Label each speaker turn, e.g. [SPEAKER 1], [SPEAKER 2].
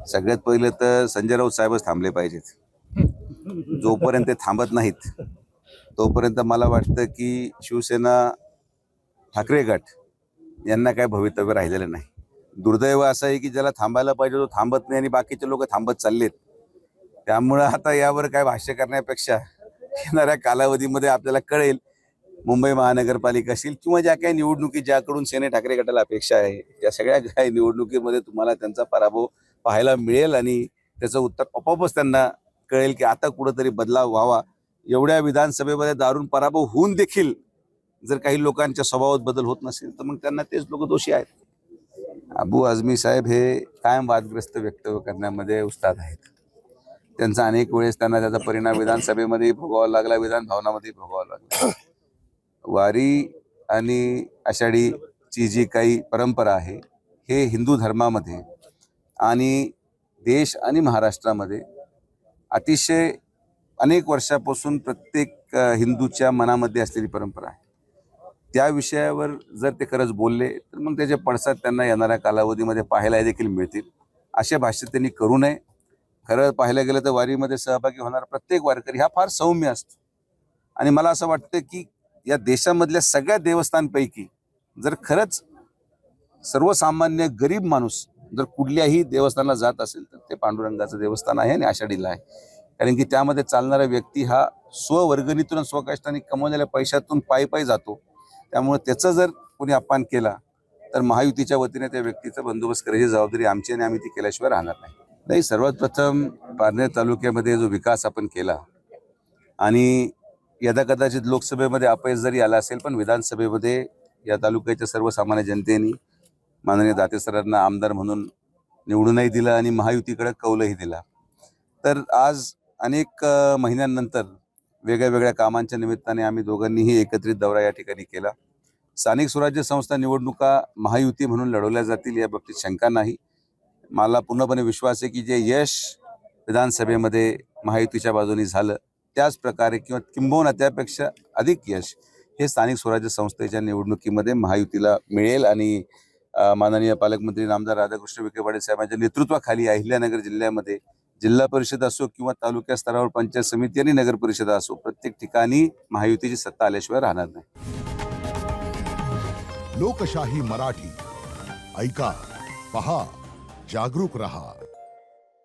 [SPEAKER 1] सगळ्यात पहिलं तर संजय राऊत साहेबच थांबले पाहिजेत. जोपर्यंत ते थांबत नाहीत तोपर्यंत मला वाटतं की शिवसेना ठाकरे गट यांना काय भवितव्य राहिलेलं नाही. दुर्दैव असं आहे की ज्याला थांबायला पाहिजे तो थांबत नाही आणि बाकीचे लोक थांबत चाललेत. त्यामुळं आता यावर काय भाष्य करण्यापेक्षा येणाऱ्या कालावधीमध्ये आपल्याला कळेल. मुंबई महानगरपालिका असेल किंवा ज्या काही निवडणुकी ज्याकडून सेना ठाकरे गटाला अपेक्षा आहे त्या सगळ्या काही निवडणुकीमध्ये तुम्हाला त्यांचा पराभव पाहायला मिळेल आणि त्याचं उत्तर आपोआपच त्यांना कळेल की आता कुठंतरी बदलाव व्हावा. एवढ्या विधानसभेमध्ये दारुण पराभव होऊन देखील जर काही लोकांच्या स्वभावात बदल होत नसेल तर मग त्यांना तेच लोक दोषी आहेत. अबू आझमी साहेब हे कायम वादग्रस्त वक्तव्य करण्यामध्ये उस्ताद आहेत. त्यांचा अनेक वेळेस त्यांना त्याचा परिणाम विधानसभेमध्ये भोगावा लागला, विधान भवनामध्ये भोगावा लागला. वारी आणि आषाढीची जी काही परंपरा आहे हे हिंदू धर्मामध्ये आणि देश आणि महाराष्ट्रामध्ये अतिशय अनेक वर्षापासून प्रत्येक हिंदूच्या मनामध्ये असलेली परंपरा आहे. त्या विषयावर जर ते खरंच बोलले तर मग त्याचे पडसाद त्यांना येणाऱ्या कालावधीमध्ये पाहायला देखील मिळतील. असे भाष्य त्यांनी करू नये. खरं पाहायला गेलं तर वारीमध्ये सहभागी होणारा प्रत्येक वारकरी हा फार सौम्य असतो आणि मला असं वाटतं की या देशामधल्या सगळ्या देवस्थानपैकी जर खरंच सर्वसामान्य गरीब माणूस जर कुठल्याही देवस्थानाला जात असेल तर ते पांडुरंगाचं देवस्थान आहे आणि आषाढीला आहे. कारण की त्यामध्ये चालणारा व्यक्ती हा स्ववर्गणीतून आणि स्वकष्टाने कमवलेल्या पैशातून पायी पायी जातो. त्यामुळे त्याचं जर कोणी अपमान केला तर महायुतीच्या वतीने त्या व्यक्तीचा बंदोबस्त करायची जबाबदारी आमची आणि आम्ही ती केल्याशिवाय राहणार नाही. सर्वात प्रथम पारनेर तालुक्यामध्ये जो विकास आपण केला आणि यदा कदाचित लोकसभेमध्ये अपयश जरी आला असेल पण विधानसभेमध्ये या तालुक्याच्या सर्वसामान्य जनतेने माननीय दाते सरांना आमदार म्हणून निवडूनही दिलं आणि महायुतीकडे कौलही दिला. तर आज अनेक महिन्यांनंतर वेगळ्या वेगळ्या कामांच्या निमित्ताने आम्ही दोघांनीही एकत्रित दौरा या ठिकाणी केला. स्थानिक स्वराज्य संस्था निवडणुका महायुती म्हणून लढवल्या जातील या बाबतीत शंका नाही. मला पूर्णपणे विश्वास आहे की जे यश विधानसभेमध्ये महायुतीच्या बाजूने झालं त्याच प्रकारे किंवा किंबहुना त्यापेक्षा अधिक यश हे स्थानिक स्वराज्य संस्थेच्या निवडणुकीमध्ये महायुतीला मिळेल आणि माननीय पालकमंत्री नामदार राधाकृष्ण विखे पाटील साहेबांच्या नेतृत्वाखाली अहिल्यानगर जिल्ह्यामध्ये जिल्हा परिषद असो किंवा तालुका स्तरावर पंचायत समिती आणि नगर परिषद असो प्रत्येक ठिकाणी महायुतीची सत्ता आल्याशिवाय राहणार नाही.
[SPEAKER 2] लोकशाही मराठी ऐका, पहा, जागरूक रहा.